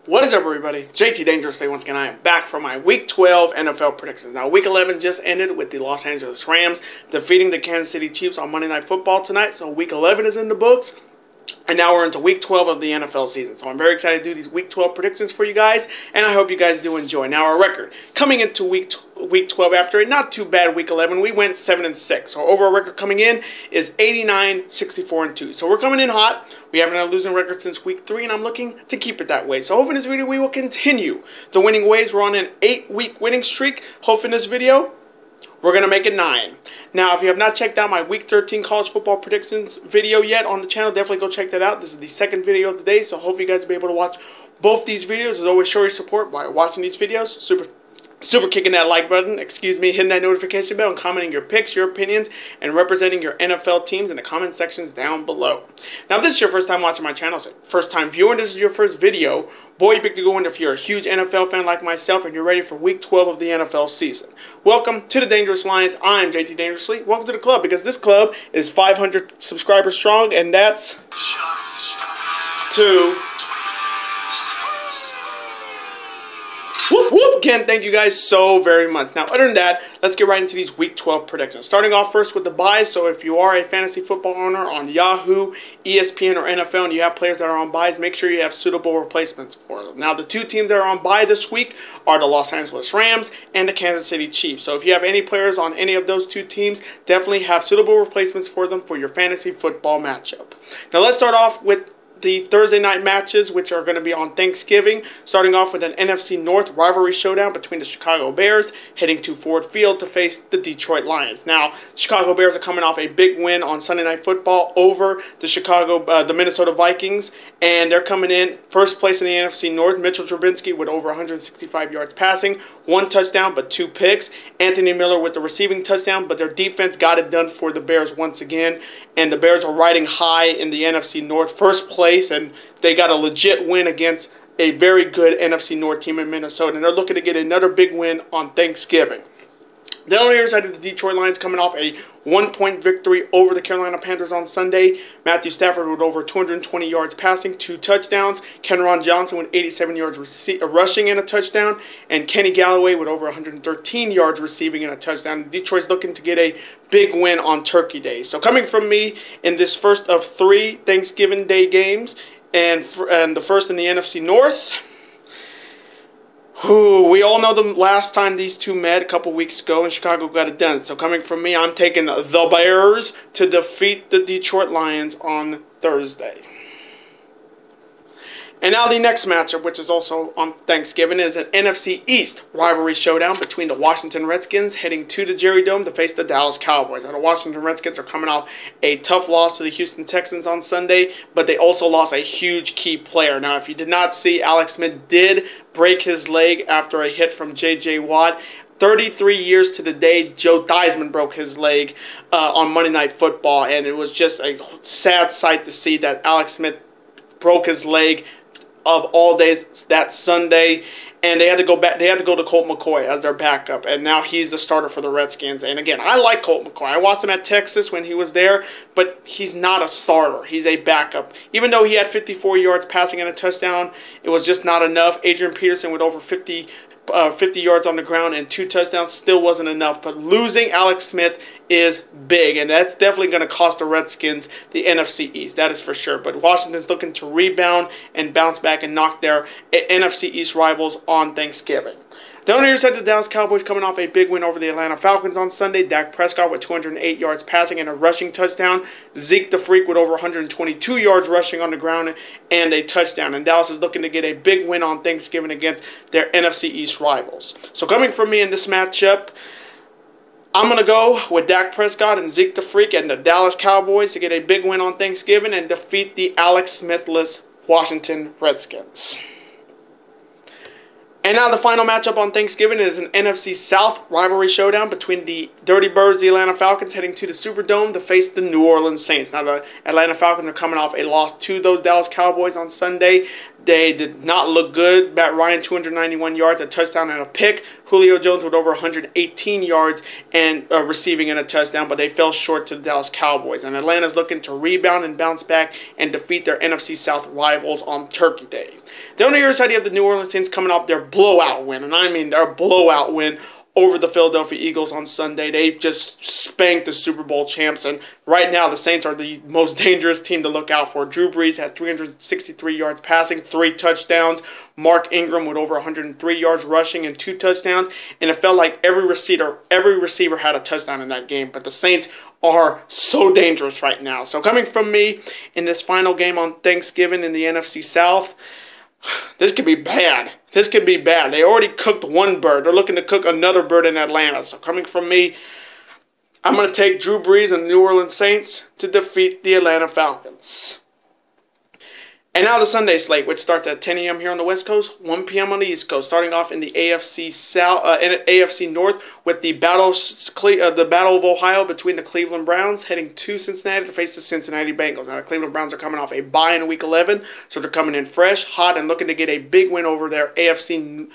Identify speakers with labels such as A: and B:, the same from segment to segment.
A: What is up, everybody? JT Dangerously once again. I am back for my Week 12 NFL predictions. Now, Week 11 just ended with the Los Angeles Rams defeating the Kansas City Chiefs on Monday Night Football tonight. So Week 11 is in the books. And now we're into Week 12 of the NFL season. So I'm very excited to do these Week 12 predictions for you guys. And I hope you guys do enjoy. Now, our record coming into Week 12 after a not too bad Week 11, we went 7-6. So overall record coming in is 89-64-2. So we're coming in hot. We haven't had a losing record since Week 3, and I'm looking to keep it that way. So hopefully in this video we will continue the winning ways. We're on an 8-week winning streak. Hopefully in this video we're going to make it 9. Now, if you have not checked out my Week 13 college football predictions video yet on the channel, definitely go check that out. This is the second video of the day, so hopefully you guys will be able to watch both these videos. As always, show your support by watching these videos. Super kicking that like button, hitting that notification bell, and commenting your picks, your opinions, and representing your NFL teams in the comment sections down below. Now, if this is your first time watching my channel, so first time viewer, and this is your first video, boy, you picked to go in if you're a huge NFL fan like myself and you're ready for Week 12 of the NFL season. Welcome to the Dangerous Lions. I'm JT Dangerously. Welcome to the club, because this club is 500 subscribers strong, and that's 2. Whoop, whoop. Again, thank you guys so very much. Now, other than that, let's get right into these Week 12 predictions. Starting off first with the buys. So if you are a fantasy football owner on Yahoo, ESPN, or NFL, and you have players that are on buys, make sure you have suitable replacements for them. Now, the two teams that are on buy this week are the Los Angeles Rams and the Kansas City Chiefs. So if you have any players on any of those two teams, definitely have suitable replacements for them for your fantasy football matchup. Now, let's start off with the Thursday night matches, which are going to be on Thanksgiving, starting off with an NFC North rivalry showdown between the Chicago Bears heading to Ford Field to face the Detroit Lions. Now, the Chicago Bears are coming off a big win on Sunday Night Football over the Minnesota Vikings, and they're coming in first place in the NFC North. Mitchell Trubisky with over 165 yards passing, 1 touchdown but 2 picks. Anthony Miller with the receiving touchdown, but their defense got it done for the Bears once again, and the Bears are riding high in the NFC North, first place, and they got a legit win against a very good NFC North team in Minnesota, and they're looking to get another big win on Thanksgiving. Then on the other side of the Detroit Lions, coming off a 1-point victory over the Carolina Panthers on Sunday. Matthew Stafford with over 220 yards passing, 2 touchdowns. Kenron Johnson with 87 yards rushing and a touchdown. And Kenny Galloway with over 113 yards receiving and a touchdown. Detroit's looking to get a big win on Turkey Day. So coming from me in this first of 3 Thanksgiving Day games, and the first in the NFC North, we all know the last time these two met a couple weeks ago, and Chicago got it done. So coming from me, I'm taking the Bears to defeat the Detroit Lions on Thursday. And now the next matchup, which is also on Thanksgiving, is an NFC East rivalry showdown between the Washington Redskins heading to the Jerry Dome to face the Dallas Cowboys. Now, the Washington Redskins are coming off a tough loss to the Houston Texans on Sunday, but they also lost a huge key player. Now, if you did not see, Alex Smith did break his leg after a hit from J.J. Watt. 33 years to the day, Joe Theismann broke his leg on Monday Night Football, and it was just a sad sight to see that Alex Smith broke his leg of all days that Sunday, and they had to go back. They had to go to Colt McCoy as their backup, and now he's the starter for the Redskins. And again, I like Colt McCoy. I watched him at Texas when he was there, but he's not a starter. He's a backup. Even though he had 54 yards passing and a touchdown, it was just not enough. Adrian Peterson with over 50 yards on the ground and 2 touchdowns still wasn't enough. But losing Alex Smith is big, and that's definitely going to cost the Redskins the NFC East. That is for sure. But Washington's looking to rebound and bounce back and knock their NFC East rivals on Thanksgiving. Then on the other side, the Dallas Cowboys coming off a big win over the Atlanta Falcons on Sunday. Dak Prescott with 208 yards passing and a rushing touchdown. Zeke the Freak with over 122 yards rushing on the ground and a touchdown. And Dallas is looking to get a big win on Thanksgiving against their NFC East rivals. So coming from me in this matchup, I'm going to go with Dak Prescott and Zeke the Freak and the Dallas Cowboys to get a big win on Thanksgiving and defeat the Alex Smithless Washington Redskins. And now the final matchup on Thanksgiving is an NFC South rivalry showdown between the Dirty Birds, the Atlanta Falcons, heading to the Superdome to face the New Orleans Saints. Now the Atlanta Falcons are coming off a loss to those Dallas Cowboys on Sunday. They did not look good. Matt Ryan, 291 yards, a touchdown and a pick. Julio Jones with over 118 yards and receiving and a touchdown, but they fell short to the Dallas Cowboys. And Atlanta's looking to rebound and bounce back and defeat their NFC South rivals on Turkey Day. Then on the other side, you have the New Orleans Saints coming off their blowout win, and I mean their blowout win over the Philadelphia Eagles on Sunday. They just spanked the Super Bowl champs, and right now the Saints are the most dangerous team to look out for. Drew Brees had 363 yards passing, 3 touchdowns. Mark Ingram with over 103 yards rushing and 2 touchdowns, and it felt like every receiver had a touchdown in that game. But the Saints are so dangerous right now. So coming from me in this final game on Thanksgiving in the NFC South, this could be bad. This could be bad. They already cooked one bird. They're looking to cook another bird in Atlanta. So coming from me, I'm going to take Drew Brees and the New Orleans Saints to defeat the Atlanta Falcons. And now the Sunday slate, which starts at 10 a.m. here on the West Coast, 1 p.m. on the East Coast, starting off in the AFC South, AFC North with the battle of Ohio between the Cleveland Browns heading to Cincinnati to face the Cincinnati Bengals. Now the Cleveland Browns are coming off a bye in Week 11, so they're coming in fresh, hot, and looking to get a big win over their AFC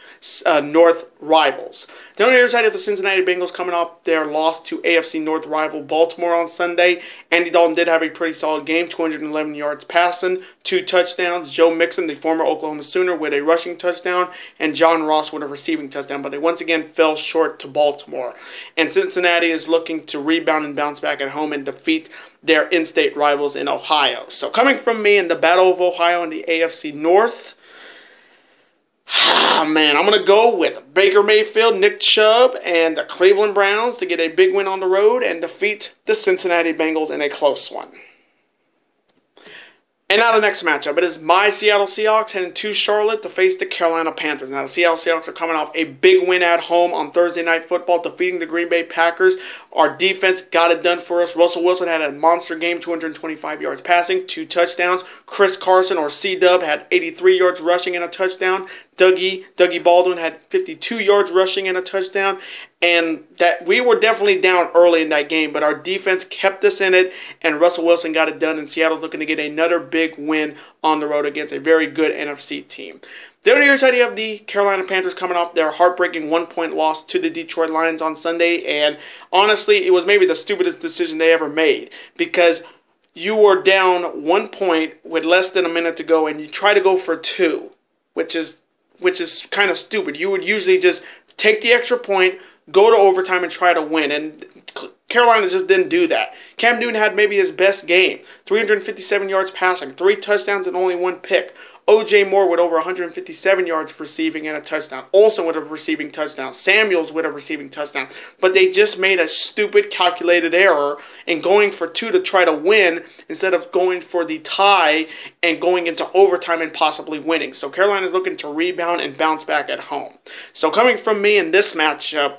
A: North rivals. Then on the other side of the Cincinnati Bengals coming off their loss to AFC North rival Baltimore on Sunday. Andy Dalton did have a pretty solid game, 211 yards passing, 2 touchdowns. Joe Mixon, the former Oklahoma Sooner, with a rushing touchdown, and John Ross with a receiving touchdown. But they once again fell short to Baltimore. And Cincinnati is looking to rebound and bounce back at home and defeat their in-state rivals in Ohio. So coming from me in the Battle of Ohio in the AFC North, man, I'm going to go with Baker Mayfield, Nick Chubb, and the Cleveland Browns to get a big win on the road and defeat the Cincinnati Bengals in a close one. And now the next matchup. It is my Seattle Seahawks heading to Charlotte to face the Carolina Panthers. Now the Seattle Seahawks are coming off a big win at home on Thursday Night Football, defeating the Green Bay Packers. Our defense got it done for us. Russell Wilson had a monster game, 225 yards passing, 2 touchdowns. Chris Carson, or C-Dub, had 83 yards rushing and a touchdown. Dougie Baldwin had 52 yards rushing and a touchdown. And that we were definitely down early in that game, but our defense kept us in it, and Russell Wilson got it done, and Seattle's looking to get another big win on the road against a very good NFC team. The other side, you have the Carolina Panthers coming off their heartbreaking 1-point loss to the Detroit Lions on Sunday, and honestly, it was maybe the stupidest decision they ever made, because you were down 1 point with less than a minute to go, and you try to go for 2, which is kind of stupid. You would usually just take the extra point, go to overtime, and try to win. And Carolina just didn't do that. Cam Newton had maybe his best game. 357 yards passing, 3 touchdowns, and only 1 pick. O.J. Moore with over 157 yards receiving and a touchdown. Olsen with a receiving touchdown. Samuels with a receiving touchdown. But they just made a stupid calculated error in going for 2 to try to win instead of going for the tie and going into overtime and possibly winning. So Carolina's looking to rebound and bounce back at home. So coming from me in this matchup,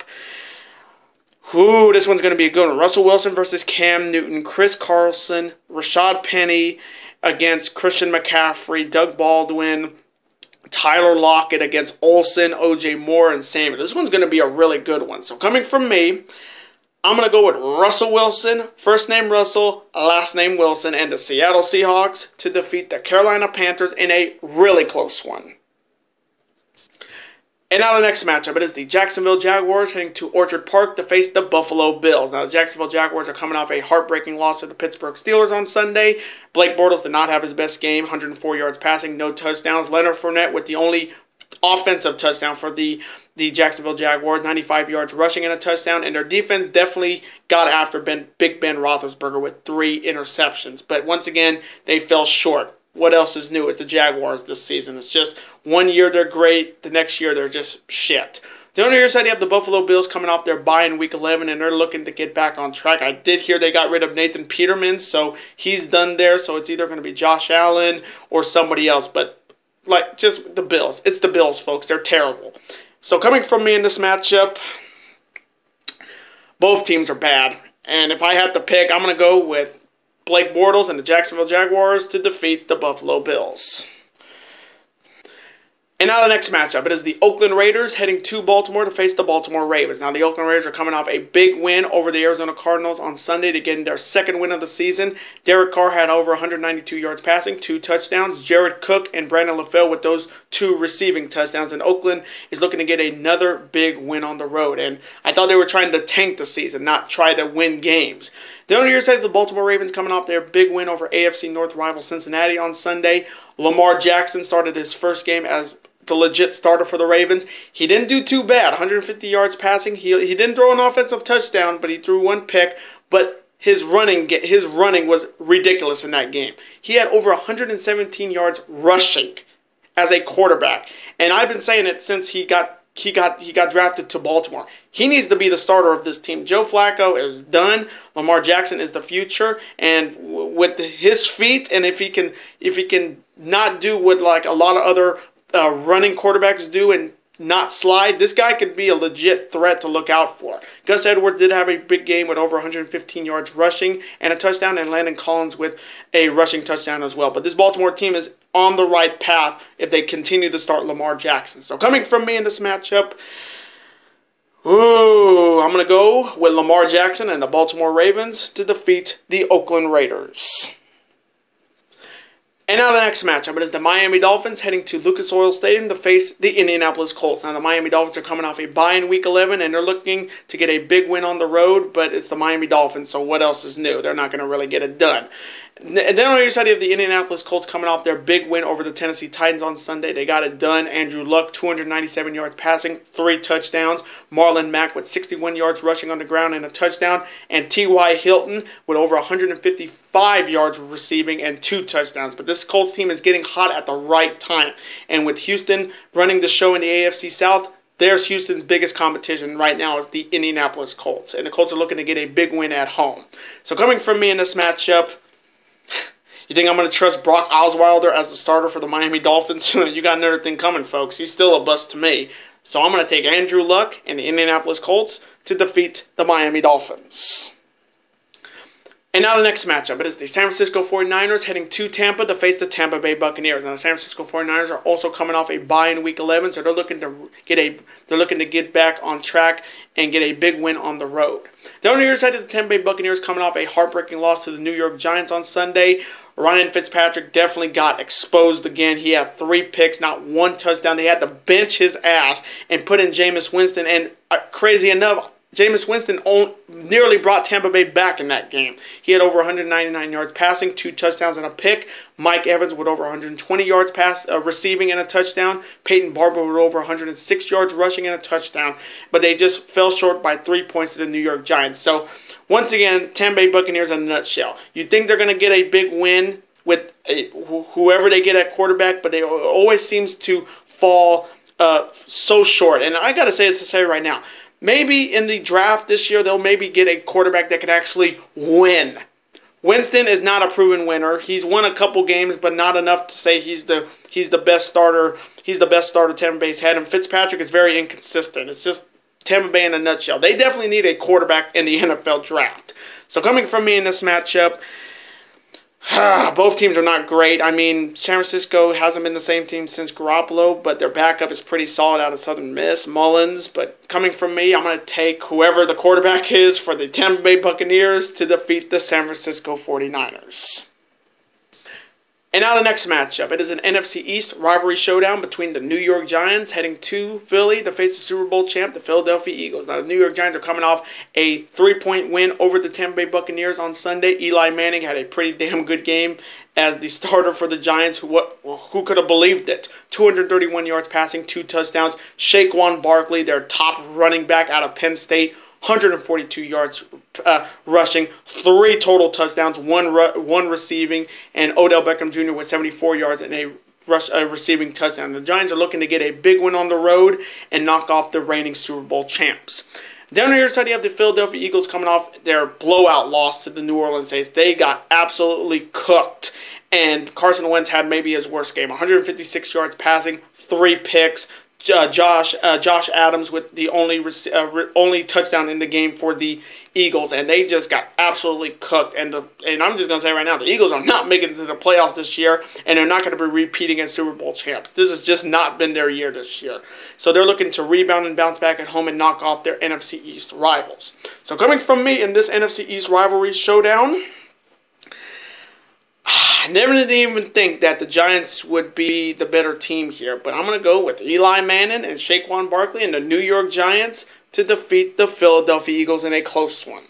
A: this one's going to be a good one. Russell Wilson versus Cam Newton. Chris Carson, Rashad Penny against Christian McCaffrey, Doug Baldwin, Tyler Lockett against Olsen, O.J. Moore, and Samuel. This one's going to be a really good one. So coming from me, I'm going to go with Russell Wilson, first name Russell, last name Wilson, and the Seattle Seahawks to defeat the Carolina Panthers in a really close one. And now the next matchup, it is the Jacksonville Jaguars heading to Orchard Park to face the Buffalo Bills. Now the Jacksonville Jaguars are coming off a heartbreaking loss to the Pittsburgh Steelers on Sunday. Blake Bortles did not have his best game, 104 yards passing, no touchdowns. Leonard Fournette with the only offensive touchdown for the Jacksonville Jaguars, 95 yards rushing and a touchdown. And their defense definitely got after Big Ben Roethlisberger with 3 interceptions. But once again, they fell short. What else is new? It's the Jaguars this season. It's just 1 year they're great, the next year they're just shit. The other side, you have the Buffalo Bills coming off their bye in Week 11, and they're looking to get back on track. I did hear they got rid of Nathan Peterman, so he's done there. So it's either going to be Josh Allen or somebody else. But, just the Bills. It's the Bills, folks. They're terrible. So coming from me in this matchup, both teams are bad. And if I had to pick, I'm going to go with Blake Bortles and the Jacksonville Jaguars to defeat the Buffalo Bills. And now the next matchup, it is the Oakland Raiders heading to Baltimore to face the Baltimore Ravens. Now the Oakland Raiders are coming off a big win over the Arizona Cardinals on Sunday to get their second win of the season. Derek Carr had over 192 yards passing, 2 touchdowns. Jared Cook and Brandon LaFell with those 2 receiving touchdowns. And Oakland is looking to get another big win on the road. And I thought they were trying to tank the season, not try to win games. The other side of the Baltimore Ravens coming off their big win over AFC North rival Cincinnati on Sunday. Lamar Jackson started his first game as the legit starter for the Ravens. He didn't do too bad. 150 yards passing. He didn't throw an offensive touchdown, but he threw 1 pick. But his running was ridiculous in that game. He had over 117 yards rushing as a quarterback. And I've been saying it since he got drafted to Baltimore. He needs to be the starter of this team. Joe Flacco is done. Lamar Jackson is the future, and with his feet, and if he can not do what like a lot of other running quarterbacks do and not slide, this guy could be a legit threat to look out for. Gus Edwards did have a big game with over 115 yards rushing and a touchdown, and Landon Collins with a rushing touchdown as well. But this Baltimore team is on the right path if they continue to start Lamar Jackson. So coming from me in this matchup, I'm going to go with Lamar Jackson and the Baltimore Ravens to defeat the Oakland Raiders. And now the next matchup, it is the Miami Dolphins heading to Lucas Oil Stadium to face the Indianapolis Colts. Now the Miami Dolphins are coming off a bye in Week 11, and they're looking to get a big win on the road, but it's the Miami Dolphins, so what else is new? They're not going to really get it done. And then on the other side, you have the Indianapolis Colts coming off their big win over the Tennessee Titans on Sunday. They got it done. Andrew Luck, 297 yards passing, 3 touchdowns. Marlon Mack with 61 yards rushing on the ground and a touchdown. And T.Y. Hilton with over 155 yards receiving and 2 touchdowns. But this Colts team is getting hot at the right time. And with Houston running the show in the AFC South, there's Houston's biggest competition right now is the Indianapolis Colts. And the Colts are looking to get a big win at home. So coming from me in this matchup, you think I'm going to trust Brock Osweiler as the starter for the Miami Dolphins? You got another thing coming, folks. He's still a bust to me. So I'm going to take Andrew Luck and the Indianapolis Colts to defeat the Miami Dolphins. And now the next matchup, it is the San Francisco 49ers heading to Tampa to face the Tampa Bay Buccaneers. Now the San Francisco 49ers are also coming off a bye in Week 11, so they're looking to get back on track and get a big win on the road. The other side of the Tampa Bay Buccaneers coming off a heartbreaking loss to the New York Giants on Sunday. Ryan Fitzpatrick definitely got exposed again. He had 3 picks, not 1 touchdown. They had to bench his ass and put in Jameis Winston. And crazy enough, Jameis Winston nearly brought Tampa Bay back in that game. He had over 199 yards passing, 2 touchdowns and a pick. Mike Evans with over 120 yards receiving and a touchdown. Peyton Barber with over 106 yards rushing and a touchdown. But they just fell short by 3 points to the New York Giants. So once again, Tampa Bay Buccaneers in a nutshell. You think they're going to get a big win with whoever they get at quarterback, but they always seems to fall so short. And I got to say right now, maybe in the draft this year, they'll maybe get a quarterback that can actually win. Winston is not a proven winner. He's won a couple games, but not enough to say he's the best starter. He's the best starter Tampa Bay's had. And Fitzpatrick is very inconsistent. It's just Tampa Bay in a nutshell. They definitely need a quarterback in the NFL draft. So coming from me in this matchup, both teams are not great. I mean, San Francisco hasn't been the same team since Garoppolo, but their backup is pretty solid out of Southern Miss, Mullins. But coming from me, I'm going to take whoever the quarterback is for the Tampa Bay Buccaneers to defeat the San Francisco 49ers. And now the next matchup. It is an NFC East rivalry showdown between the New York Giants heading to Philly to face the Super Bowl champ, the Philadelphia Eagles. Now, the New York Giants are coming off a 3-point win over the Tampa Bay Buccaneers on Sunday. Eli Manning had a pretty damn good game as the starter for the Giants. Who could have believed it? 231 yards passing, 2 touchdowns. Saquon Barkley, their top running back out of Penn State, 142 yards rushing, 3 total touchdowns, 1 receiving, and Odell Beckham Jr. with 74 yards and a receiving touchdown. The Giants are looking to get a big win on the road and knock off the reigning Super Bowl champs. Down the other side, you have the Philadelphia Eagles coming off their blowout loss to the New Orleans Saints. They got absolutely cooked, and Carson Wentz had maybe his worst game. 156 yards passing, 3 picks, Josh Adams with the only touchdown in the game for the Eagles, and they just got absolutely cooked. And I'm just gonna say right now, the Eagles are not making it to the playoffs this year, and they're not going to be repeating as Super Bowl champs. This has just not been their year this year. So they're looking to rebound and bounce back at home and knock off their NFC East rivals. So coming from me in this NFC East rivalry showdown, I never did even think that the Giants would be the better team here, but I'm going to go with Eli Manning and Saquon Barkley and the New York Giants to defeat the Philadelphia Eagles in a close one.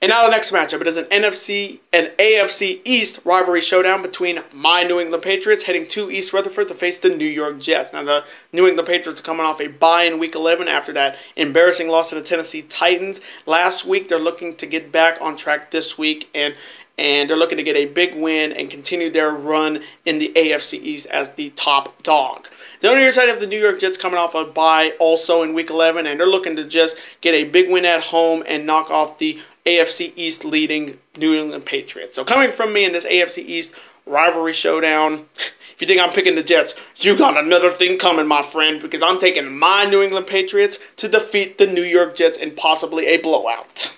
A: And now the next matchup, it is an AFC East rivalry showdown between my New England Patriots heading to East Rutherford to face the New York Jets. Now the New England Patriots are coming off a bye in Week 11 after that embarrassing loss to the Tennessee Titans last week. They're looking to get back on track this week, and they're looking to get a big win and continue their run in the AFC East as the top dog. The other side of the New York Jets coming off a bye also in Week 11, and they're looking to just get a big win at home and knock off the AFC East leading New England Patriots. So coming from me in this AFC East rivalry showdown, if you think I'm picking the Jets, you got another thing coming, my friend, because I'm taking my New England Patriots to defeat the New York Jets in possibly a blowout.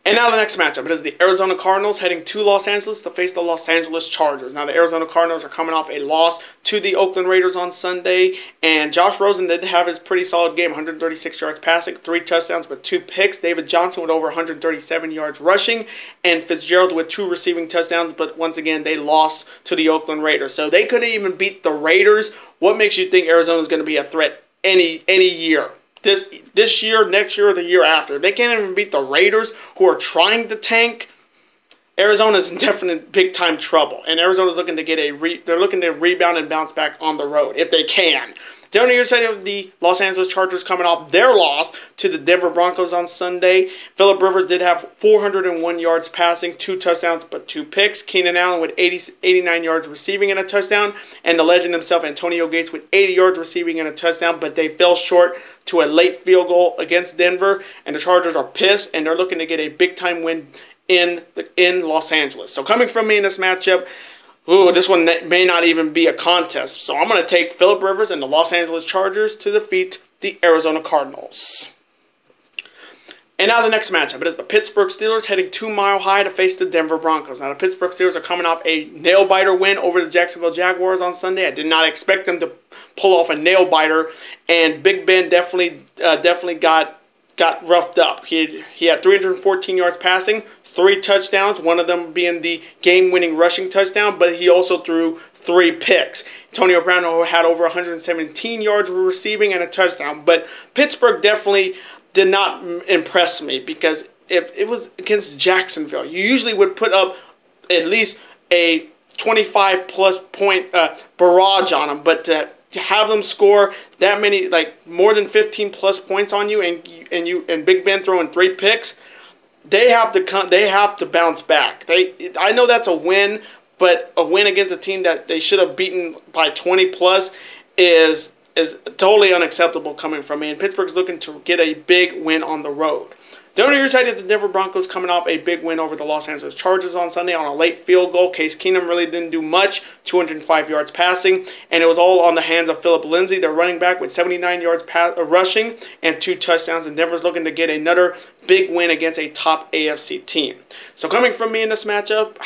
A: And now the next matchup, it is the Arizona Cardinals heading to Los Angeles to face the Los Angeles Chargers. Now the Arizona Cardinals are coming off a loss to the Oakland Raiders on Sunday, and Josh Rosen did have his pretty solid game, 136 yards passing, 3 touchdowns with 2 picks. David Johnson with over 137 yards rushing, and Fitzgerald with 2 receiving touchdowns, but once again they lost to the Oakland Raiders. So they couldn't even beat the Raiders. What makes you think Arizona is going to be a threat any year? This year, next year, or the year after. They can't even beat the Raiders, who are trying to tank. Arizona's in definite big-time trouble, and Arizona's looking to get they're looking to rebound and bounce back on the road, if they can. Down the other side of the Los Angeles Chargers coming off their loss to the Denver Broncos on Sunday. Phillip Rivers did have 401 yards passing, 2 touchdowns, but 2 picks. Keenan Allen with 89 yards receiving and a touchdown. And the legend himself, Antonio Gates, with 80 yards receiving and a touchdown, but they fell short to a late field goal against Denver. And the Chargers are pissed, and they're looking to get a big-time win in Los Angeles. So coming from me in this matchup, this one may not even be a contest. So I'm going to take Phillip Rivers and the Los Angeles Chargers to defeat the Arizona Cardinals. And now the next matchup. It is the Pittsburgh Steelers heading to Mile High to face the Denver Broncos. Now the Pittsburgh Steelers are coming off a nail-biter win over the Jacksonville Jaguars on Sunday. I did not expect them to pull off a nail-biter. And Big Ben definitely got roughed up. He had 314 yards passing, 3 touchdowns, one of them being the game-winning rushing touchdown, but he also threw 3 picks. Antonio Brown had over 117 yards receiving and a touchdown, but Pittsburgh definitely did not impress me, because if it was against Jacksonville, you usually would put up at least a 25-plus point barrage on them, but to have them score that many, like more than 15-plus points on you, and Big Ben throwing 3 picks, they have to bounce back. I know that's a win, but a win against a team that they should have beaten by 20-plus is totally unacceptable coming from me. And Pittsburgh's looking to get a big win on the road. The other side of the Denver Broncos coming off a big win over the Los Angeles Chargers on Sunday on a late field goal. Case Keenum really didn't do much, 205 yards passing, and it was all on the hands of Phillip Lindsay, their running back, with 79 yards rushing and 2 touchdowns. And Denver's looking to get another big win against a top AFC team. So coming from me in this matchup,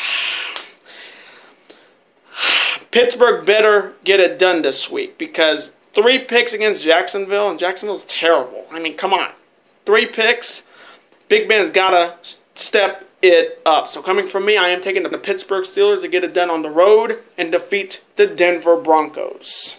A: Pittsburgh better get it done this week, because 3 picks against Jacksonville, and Jacksonville's terrible. I mean, come on. 3 picks. Big Ben's got to step it up. So coming from me, I am taking the Pittsburgh Steelers to get it done on the road and defeat the Denver Broncos.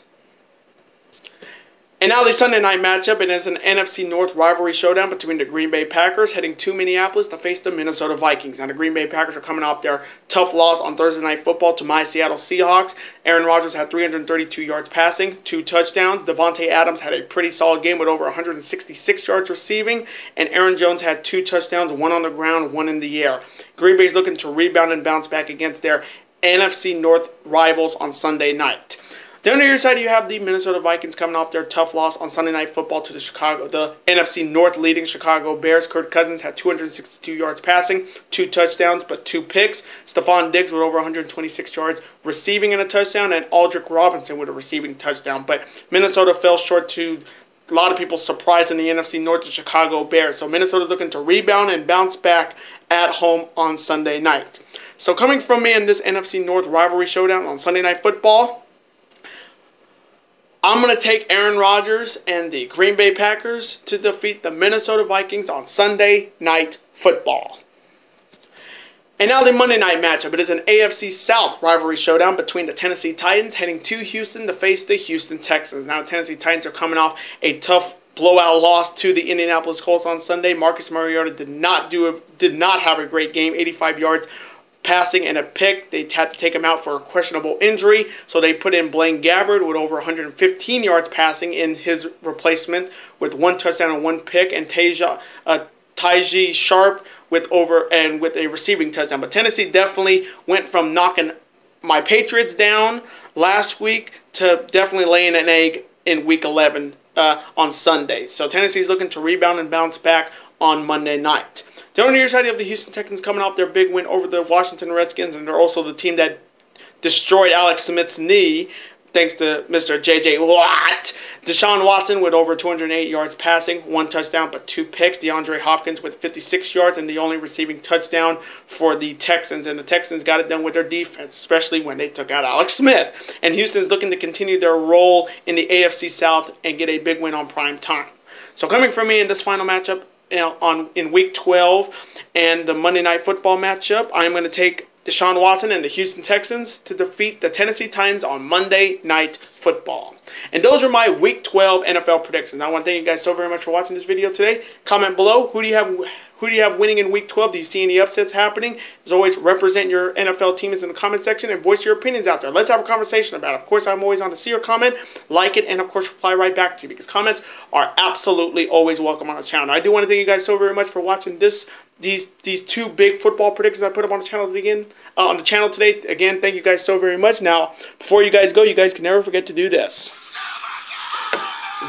A: And now the Sunday night matchup, it is an NFC North rivalry showdown between the Green Bay Packers heading to Minneapolis to face the Minnesota Vikings. Now the Green Bay Packers are coming off their tough loss on Thursday Night Football to my Seattle Seahawks. Aaron Rodgers had 332 yards passing, 2 touchdowns. Devontae Adams had a pretty solid game with over 166 yards receiving. And Aaron Jones had 2 touchdowns, 1 on the ground, 1 in the air. Green Bay's looking to rebound and bounce back against their NFC North rivals on Sunday night. Down the other side, you have the Minnesota Vikings coming off their tough loss on Sunday Night Football to the NFC North leading Chicago Bears. Kirk Cousins had 262 yards passing, 2 touchdowns, but 2 picks. Stephon Diggs with over 126 yards receiving and a touchdown, and Aldrick Robinson with a receiving touchdown. But Minnesota fell short to a lot of people surprised in the NFC North, the Chicago Bears. So Minnesota's looking to rebound and bounce back at home on Sunday night. So coming from me in this NFC North rivalry showdown on Sunday Night Football, I'm going to take Aaron Rodgers and the Green Bay Packers to defeat the Minnesota Vikings on Sunday Night Football. And now the Monday night matchup. It is an AFC South rivalry showdown between the Tennessee Titans heading to Houston to face the Houston Texans. Now the Tennessee Titans are coming off a tough blowout loss to the Indianapolis Colts on Sunday. Marcus Mariota did not have a great game. 85 yards passing and a pick. They had to take him out for a questionable injury, so they put in Blaine Gabbert with over 115 yards passing in his replacement with 1 touchdown and 1 pick, and Taiji Sharp with a receiving touchdown. But Tennessee definitely went from knocking my Patriots down last week to definitely laying an egg in Week 11 on Sunday. So Tennessee's looking to rebound and bounce back on Monday night. Down on the other side, you have the Houston Texans coming off their big win over the Washington Redskins, and they're also the team that destroyed Alex Smith's knee, thanks to Mr. J.J. Watt. Deshaun Watson with over 208 yards passing, 1 touchdown, but 2 picks. DeAndre Hopkins with 56 yards and the only receiving touchdown for the Texans. And the Texans got it done with their defense, especially when they took out Alex Smith. And Houston's looking to continue their role in the AFC South and get a big win on prime time. So coming from me in this final matchup in Week 12 and the Monday Night Football matchup, I'm going to take Deshaun Watson and the Houston Texans to defeat the Tennessee Titans on Monday Night Football. And those are my Week 12 NFL predictions. I want to thank you guys so very much for watching this video today. Comment below, who do you have winning in Week 12? Do you see any upsets happening? As always, represent your NFL teams in the comment section and voice your opinions out there. Let's have a conversation about it. Of course, I'm always on to see your comment, like it, and of course, reply right back to you, because comments are absolutely always welcome on the channel. I do want to thank you guys so very much for watching these 2 big football predictions I put up on the channel today. Again, thank you guys so very much. Now, before you guys go, you guys can never forget to do this.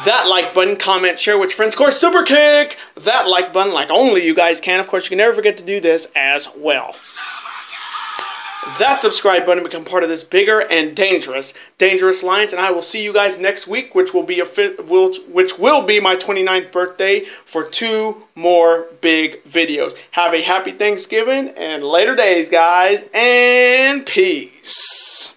A: That like button, comment, share with your friends. Of course, super kick that like button like only you guys can. Of course, you can never forget to do this as well. That subscribe button, become part of this bigger and dangerous alliance. And I will see you guys next week, which will be my 29th birthday, for 2 more big videos. Have a happy Thanksgiving and later days, guys, and peace.